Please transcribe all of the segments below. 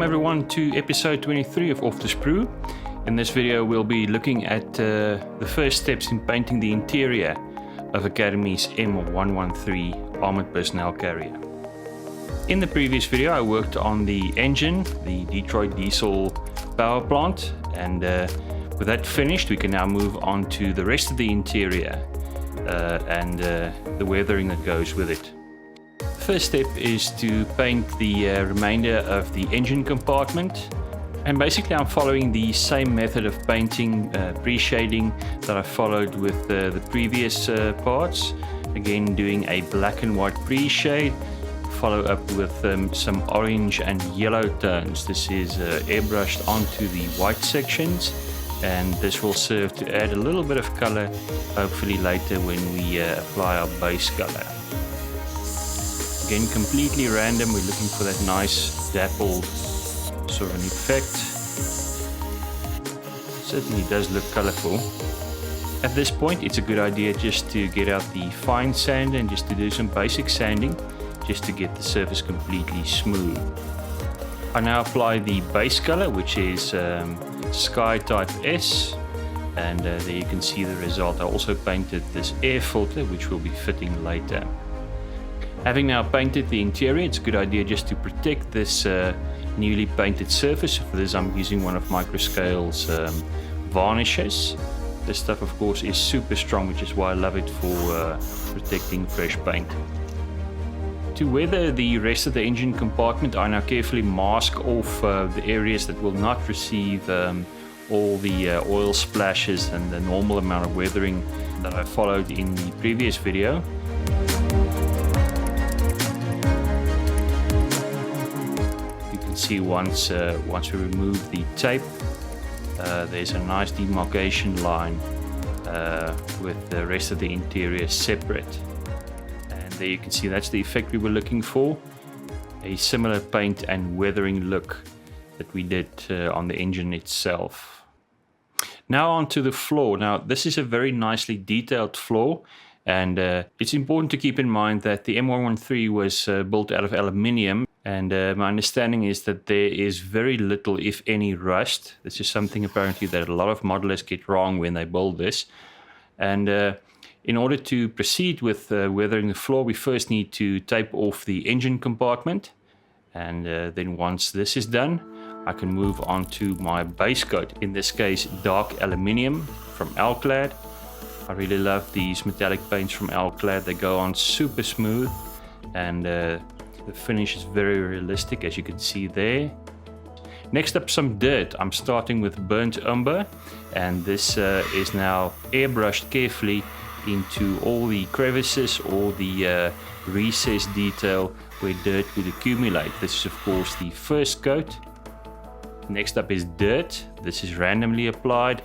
everyone to episode 23 of Off the Sprue. In this video we'll be looking at the first steps in painting the interior of Academy's M113 armored personnel carrier. In the previous video I worked on the engine, the Detroit diesel power plant, and with that finished we can now move on to the rest of the interior and the weathering that goes with it. First step is to paint the remainder of the engine compartment, and basically I'm following the same method of painting, pre-shading that I followed with the previous parts. Again, doing a black and white pre-shade, follow up with some orange and yellow tones. This is airbrushed onto the white sections, and this will serve to add a little bit of color hopefully later when we apply our base color. Again, completely random, we're looking for that nice dappled sort of an effect. Certainly does look colorful. At this point it's a good idea just to get out the fine sand and just to do some basic sanding just to get the surface completely smooth. I now apply the base color, which is Sky Type S, and there you can see the result. I also painted this air filter which will be fitting later. Having now painted the interior, it's a good idea just to protect this newly painted surface. For this I'm using one of Microscale's varnishes. This stuff of course is super strong, which is why I love it for protecting fresh paint. To weather the rest of the engine compartment, I now carefully mask off the areas that will not receive all the oil splashes and the normal amount of weathering that I followed in the previous video. See, once we remove the tape, there's a nice demarcation line with the rest of the interior separate, and there you can see that's the effect we were looking for, a similar paint and weathering look that we did on the engine itself. Now onto the floor. Now this is a very nicely detailed floor, and it's important to keep in mind that the M113 was built out of aluminium. And my understanding is that there is very little, if any, rust. This is something apparently that a lot of modelers get wrong when they build this. And in order to proceed with weathering the floor, we first need to tape off the engine compartment. And then once this is done, I can move on to my base coat. In this case, dark aluminium from Alclad. I really love these metallic paints from Alclad. They go on super smooth, and the finish is very realistic, as you can see there. Next up, some dirt. I'm starting with burnt umber, and this is now airbrushed carefully into all the crevices or the recessed detail where dirt would accumulate. This is of course the first coat. Next up is dirt. This is randomly applied.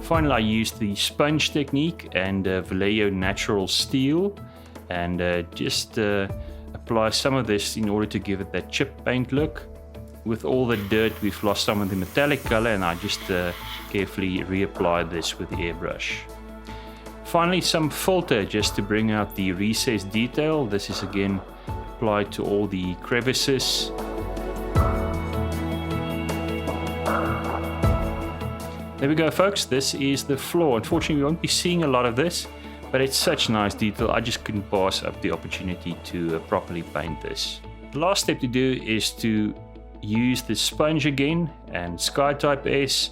Finally, I used the sponge technique and Vallejo natural steel, and just apply some of this in order to give it that chip paint look. With all the dirt, we've lost some of the metallic color, and I just carefully reapply this with the airbrush. Finally, some filter just to bring out the recessed detail. This is again applied to all the crevices. There we go, folks. This is the floor. Unfortunately, we won't be seeing a lot of this, but it's such nice detail. I just couldn't pass up the opportunity to properly paint this. The last step to do is to use the sponge again and Sky Type S,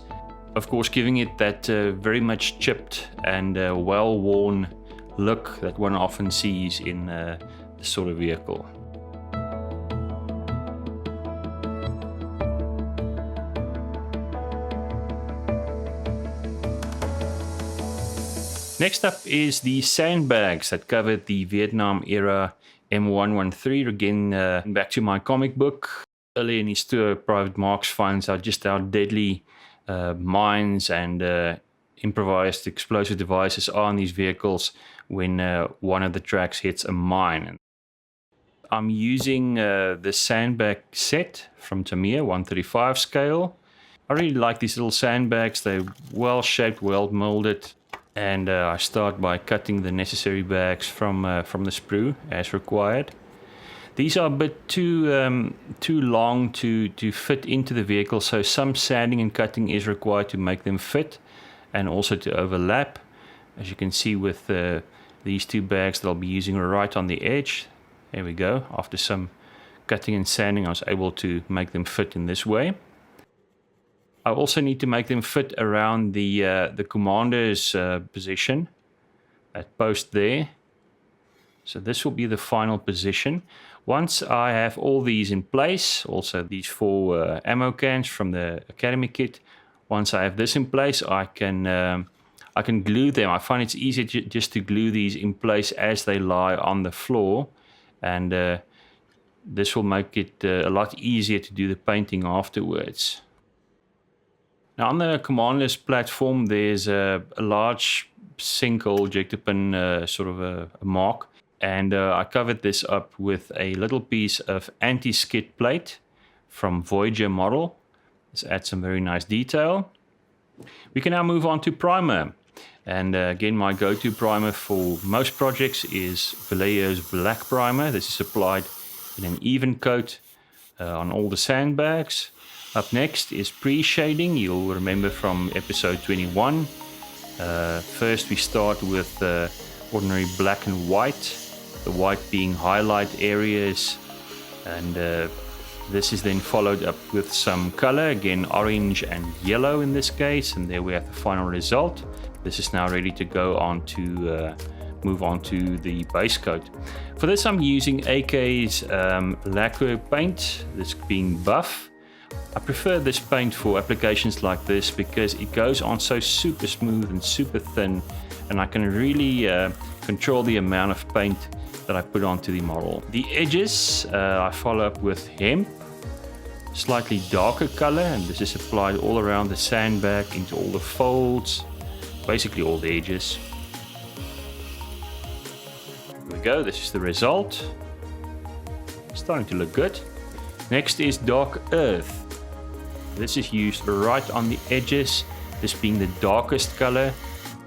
of course giving it that very much chipped and well-worn look that one often sees in this sort of vehicle. Next up is the sandbags that covered the Vietnam era M113. Again, back to my comic book. Early in his tour, Private Marks finds out just how deadly mines and improvised explosive devices are on these vehicles when one of the tracks hits a mine. I'm using the Sandbag set from Tamiya, 135 scale. I really like these little sandbags. They're well shaped, well molded. And I start by cutting the necessary bags from the sprue as required. These are a bit too long to fit into the vehicle, so some sanding and cutting is required to make them fit and also to overlap. As you can see with these two bags that I'll be using right on the edge. There we go. After some cutting and sanding, I was able to make them fit in this way. I also need to make them fit around the commander's position, that post there. So this will be the final position. Once I have all these in place, also these 4 ammo cans from the Academy kit, once I have this in place, I can glue them. I find it's easier just to glue these in place as they lie on the floor, and this will make it a lot easier to do the painting afterwards. Now on the commander's platform, there's a large single ejector pin sort of a mark, and I covered this up with a little piece of anti-skid plate from Voyager model. This adds some very nice detail. We can now move on to primer, and again, my go-to primer for most projects is Vallejo's black primer. This is applied in an even coat on all the sandbags. Up next is pre-shading. You'll remember from episode 21. First we start with ordinary black and white, the white being highlight areas, and this is then followed up with some color, again orange and yellow in this case, and there we have the final result. This is now ready to go on to move on to the base coat. For this I'm using AK's lacquer paint, this being buff. I prefer this paint for applications like this because it goes on so super smooth and super thin, and I can really control the amount of paint that I put onto the model. The edges I follow up with hemp, slightly darker color, and this is applied all around the sandbag, into all the folds, basically all the edges. Here we go, this is the result. Starting to look good. Next is dark earth. This is used right on the edges, this being the darkest color,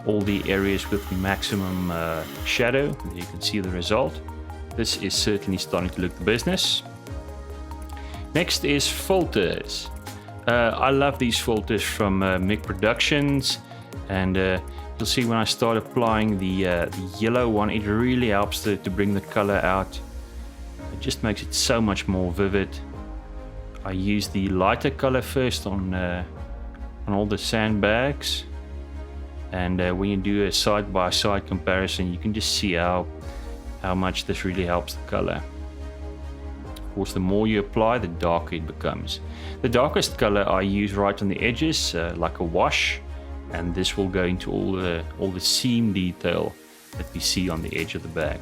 all the areas with the maximum shadow. There you can see the result. This is certainly starting to look the business. Next is filters. I love these filters from MIG Productions, and you'll see when I start applying the yellow one, it really helps to bring the color out. It just makes it so much more vivid. I use the lighter color first on all the sandbags, and when you do a side-by-side comparison, you can just see how much this really helps the color. Of course, the more you apply, the darker it becomes. The darkest color I use right on the edges, like a wash, and this will go into all the seam detail that we see on the edge of the bag.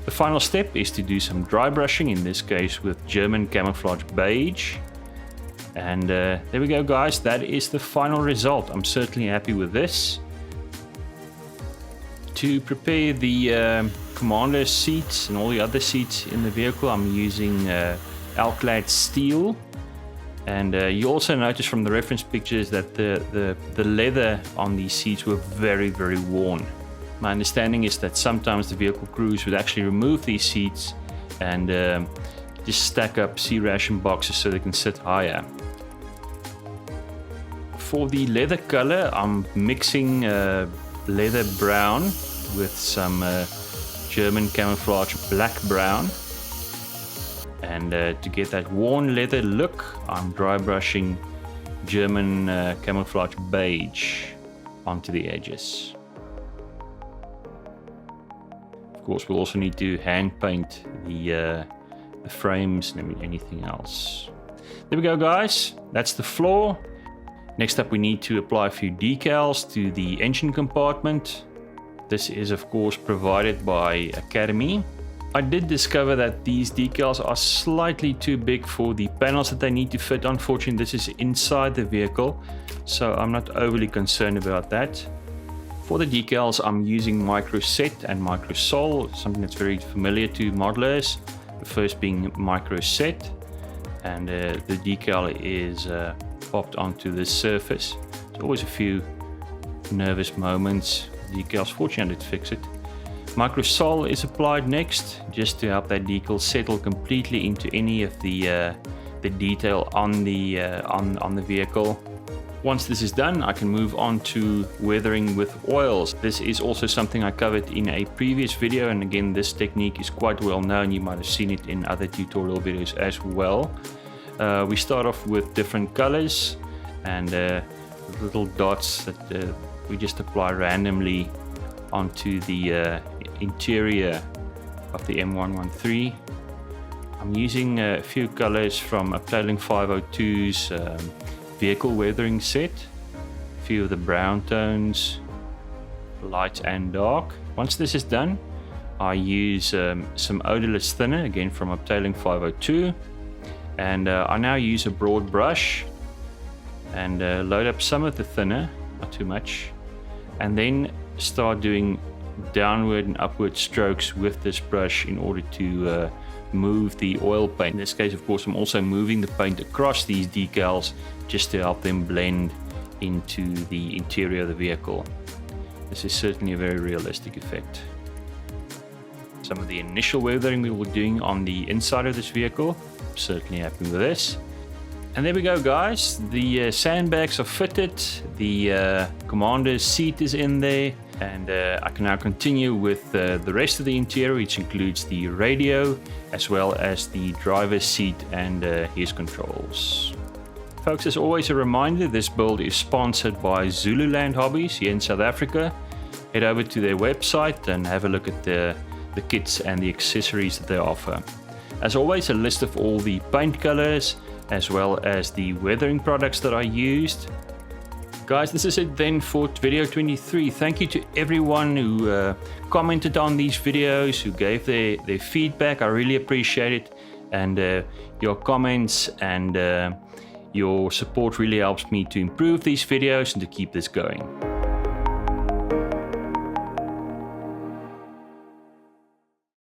The final step is to do some dry brushing, in this case with German camouflage beige. And there we go, guys, that is the final result. I'm certainly happy with this. To prepare the commander seats and all the other seats in the vehicle, I'm using Alclad steel. And you also notice from the reference pictures that the leather on these seats were very, very worn. My understanding is that sometimes the vehicle crews would actually remove these seats and just stack up C-ration boxes so they can sit higher. For the leather color, I'm mixing leather brown with some German camouflage black brown. And to get that worn leather look, I'm dry brushing German camouflage beige onto the edges. Of course, we'll also need to hand paint the frames and anything else. There we go, guys. That's the floor. Next up, we need to apply a few decals to the engine compartment. This is, of course, provided by Academy. I did discover that these decals are slightly too big for the panels that they need to fit. Unfortunately, this is inside the vehicle, so I'm not overly concerned about that. For the decals, I'm using Micro Set and Micro Sol, something that's very familiar to modelers. The first being Micro Set, and the decal is popped onto this surface. There's always a few nervous moments. Decals, fortunately I did fix it. Microsol is applied next, just to help that decal settle completely into any of the detail on the vehicle. Once this is done, I can move on to weathering with oils. This is also something I covered in a previous video, and again, this technique is quite well known. You might have seen it in other tutorial videos as well. We start off with different colors and little dots that we just apply randomly onto the interior of the M113. I'm using a few colors from Uptaling 502's vehicle weathering set, a few of the brown tones, light and dark. Once this is done, I use some odorless thinner, again from Uptaling 502, and I now use a broad brush and load up some of the thinner, not too much, and then start doing downward and upward strokes with this brush in order to move the oil paint. In this case, of course, I'm also moving the paint across these decals just to help them blend into the interior of the vehicle. This is certainly a very realistic effect. Some of the initial weathering we were doing on the inside of this vehicle, I'm certainly happy with this. And there we go, guys. The sandbags are fitted, the commander's seat is in there, and I can now continue with the rest of the interior, which includes the radio as well as the driver's seat and his controls. Folks, as always, a reminder, this build is sponsored by Zululand Hobbies here in South Africa. Head over to their website and have a look at the kits and the accessories that they offer. As always, a list of all the paint colors as well as the weathering products that I used. Guys, this is it then for video 23. Thank you to everyone who commented on these videos, who gave their feedback. I really appreciate it, and your comments and your support really helps me to improve these videos and to keep this going.